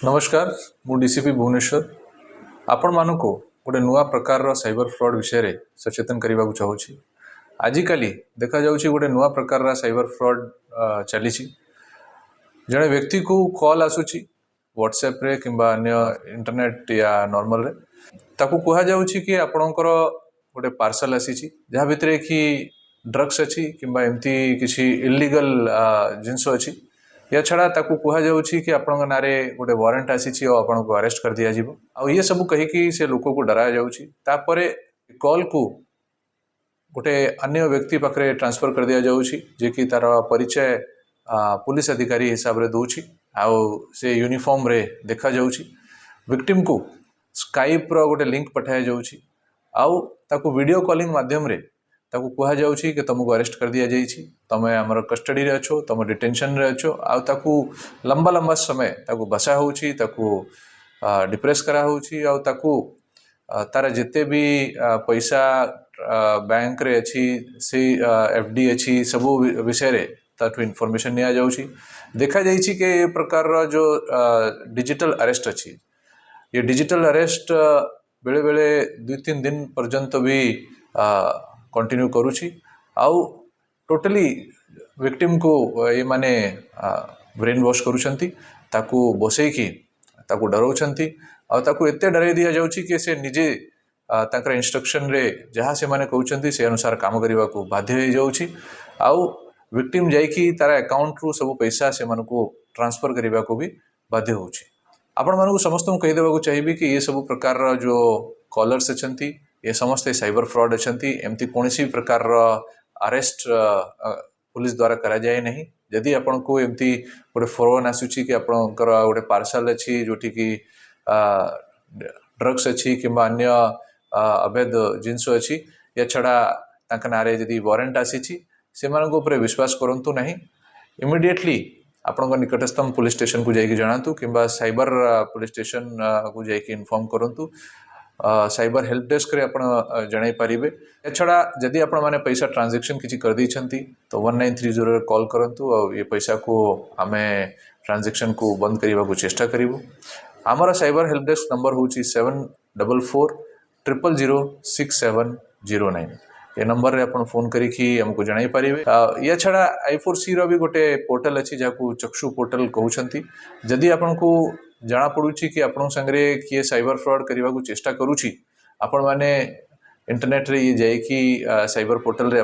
नमस्कार मु डीसीपी भुवनेश्वर आपण मानक गोटे नुआ प्रकार साइबर फ्रॉड विषय रे सचेतन करने को चाहूँगी। आजिकली देखा जाउछि गोटे नुआ प्रकार साइबर फ्रॉड चली जड़े व्यक्ति को कॉल आसुची व्हाट्सएप रे किंबा अन्य इंटरनेट या नॉर्मल रे ताकू कहा जाउछि कि आपणकर गोटे पार्सल आसी जहाँ भितर कि ड्रग्स अच्छी किंबा एमती किसी इलीगल जिनस अच्छी या छड़ा ताकू कहा जाउछि कि आपन नारे गोटे वारंट आसी आपन को अरेस्ट कर दिया जिवो आ ये सब कहिकी से लोक को डरा जाउछि तापरे कॉल को गोटे अन्य व्यक्ति पाखरे ट्रांसफर कर दिया जाउछि जे कि तार परिचय पुलिस अधिकारी हिसाब रे दउछि आ से यूनिफॉर्म रे देखा जाउछि विक्टिम को स्काइप रो गोटे लिंक पठाया जाउछि आउ ताकू वीडियो कॉलिंग माध्यम रे ताकू कहा जाउछि कि तुमको अरेस्ट कर दिया जाइछि तमे हमर कस्टडी रे अछो तुम डिटेंशन रे अछो आ ताकू लंबा लंबा समय ताकू बसा होउछि ताकू डिप्रेस करा होउछि आ ताकू तार जिते भी पैसा बैंक रे अछि से एफडी अछि सब विषय रे ताठू इन्फॉर्मेशन निया जाउछि देखा जाइछि कि ये प्रकार रो जो डिजिटल अरेस्ट अछि ये डिजिटल अरेस्ट बेले बेले 2-3 दिन पर्यंत भी कंटिन्यू करुछि आउ टोटली विक्टिम को ये माने ब्रेन वॉश करुछंती ताकू बसैकी ताकू डराउछंती आ ताकू एते डराई दिया जाउछि कि से निजे ताकर इंस्ट्रक्शन रे जहाँ से माने कहउछंती से अनुसार काम करबा को बाध्य हो जाउछि आउ विक्टिम जाइकी तार अकाउंट रु सब पैसा से मानको ट्रांसफर करबा को भी बाध्य होउछि। आपण मानको समस्त कहि देबा को चाहिबी कि ये सब प्रकार जो कॉलर्स अछंती ये समस्त साइबर फ्रॉड अछंती एमती कोनसी प्रकार अरेस्ट पुलिस द्वारा करा जाए नहीं यदि आपण को एमती गोटे फोन आसुची कि आपणकर गोटे पार्सल अच्छी जोटी कि ड्रग्स अच्छी किंबा अन्य अवैध जिनस अच्छी या छड़ा तांका नारे यदि वारंट आसी से विश्वास करंतु नहीं इमिडिएटली आपण निकटस्थम पुलिस स्टेशन को जाइए जनातु किंबा साइबर पुलिस स्टेशन को जाइए इन्फॉर्म करंतु साइबर हेल्प डेस्क रे आपण जणाई पारिबे छड़ा जदि आपण माने पैसा ट्रांजैक्शन किछि कर दै छंती तो 1930 रे कॉल करंतु और ये पैसा को आमे ट्रांजैक्शन को बंद करबा को चेष्टा करिवो। हमर साइबर हेल्प डेस्क नंबर होची 7440006709 ये नंबर रे आपण फोन करिकि हमको जणाई पारिबे। या छड़ा i4c रो भी गोटे पोर्टल अछि जाकू चक्षु पोर्टल कहउछंती जदि आपण को जाना पड़ुछि कि आपण संगरे किए साइबर फ्रॉड करबा को चेष्टा करूछि आपण माने इंटरनेट रे ये जाय कि साइबर पोर्टल रे